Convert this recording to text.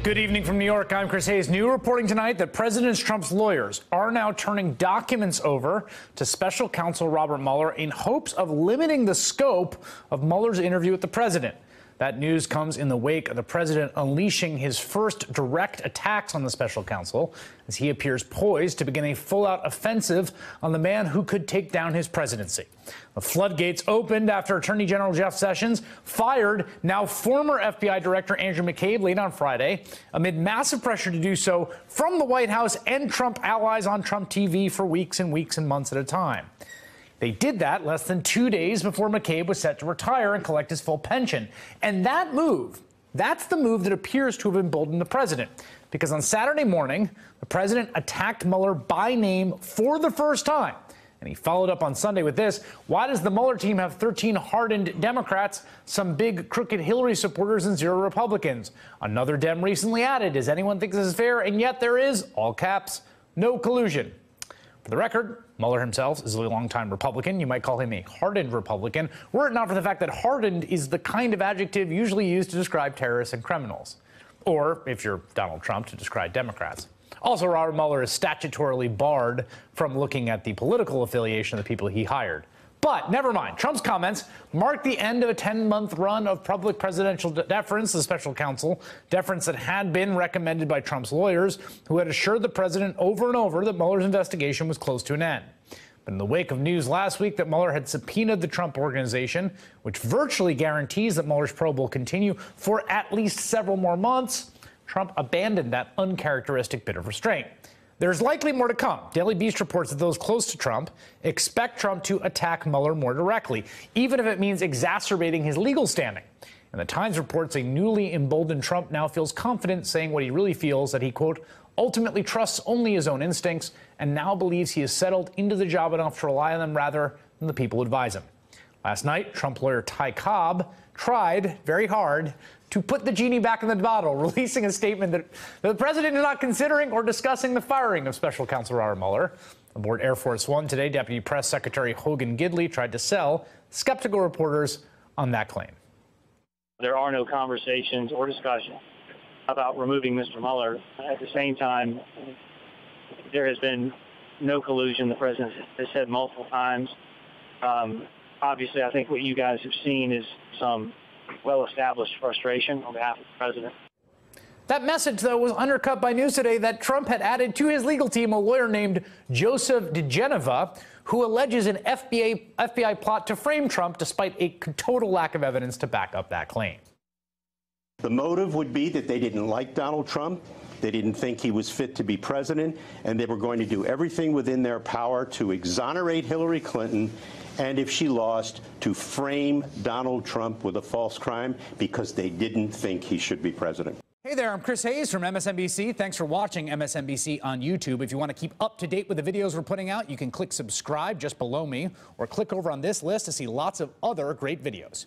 Good evening from New York. I'm Chris Hayes. New reporting tonight that President Trump's lawyers are now turning documents over to special counsel Robert Mueller in hopes of limiting the scope of Mueller's interview with the president. That news comes in the wake of the president unleashing his first direct attacks on the special counsel as he appears poised to begin a full-out offensive on the man who could take down his presidency. The floodgates opened after Attorney General Jeff Sessions fired now former FBI Director Andrew McCabe late on Friday amid massive pressure to do so from the White House and Trump allies on Trump TV for weeks and weeks and months at a time. They did that less than 2 days before McCabe was set to retire and collect his full pension. And that move, that's the move that appears to have emboldened the president. Because on Saturday morning, the president attacked Mueller by name for the first time. And he followed up on Sunday with this: why does the Mueller team have 13 hardened Democrats, some big crooked Hillary supporters, and 0 Republicans? Another Dem recently added, does anyone think this is fair? And yet there is, all caps, no collusion. For the record, Mueller himself is a longtime Republican. You might call him a hardened Republican, were it not for the fact that hardened is the kind of adjective usually used to describe terrorists and criminals. Or, if you're Donald Trump, to describe Democrats. Also, Robert Mueller is statutorily barred from looking at the political affiliation of the people he hired. But never mind. Trump's comments marked the end of a 10-month run of public presidential deference to the special counsel, deference that had been recommended by Trump's lawyers, who had assured the president over and over that Mueller's investigation was close to an end. But in the wake of news last week that Mueller had subpoenaed the Trump Organization, which virtually guarantees that Mueller's probe will continue for at least several more months, Trump abandoned that uncharacteristic bit of restraint. There's likely more to come. Daily Beast reports that those close to Trump expect Trump to attack Mueller more directly, even if it means exacerbating his legal standing. And the Times reports a newly emboldened Trump now feels confident saying what he really feels, that he, quote, ultimately trusts only his own instincts and now believes he is settled into the job enough to rely on them rather than the people who advise him. Last night, Trump lawyer Ty Cobb tried very hard to put the genie back in the bottle, releasing a statement that the president is not considering or discussing the firing of special counsel Robert Mueller. Aboard Air Force One today, Deputy Press Secretary Hogan Gidley tried to sell skeptical reporters on that claim. There are no conversations or discussions about removing Mr. Mueller. At the same time, there has been no collusion. The president has said multiple times. Obviously, I think what you guys have seen is some well-established frustration on behalf of the president. That message, though, was undercut by news today that Trump had added to his legal team a lawyer named Joseph DeGeneva, who alleges an FBI plot to frame Trump despite a total lack of evidence to back up that claim. The motive would be that they didn't like Donald Trump. They didn't think he was fit to be president, and they were going to do everything within their power to exonerate Hillary Clinton, and if she lost, to frame Donald Trump with a false crime because they didn't think he should be president. Hey there, I'm Chris Hayes from MSNBC. Thanks for watching MSNBC on YouTube. If you want to keep up to date with the videos we're putting out, you can click subscribe just below me or click over on this list to see lots of other great videos.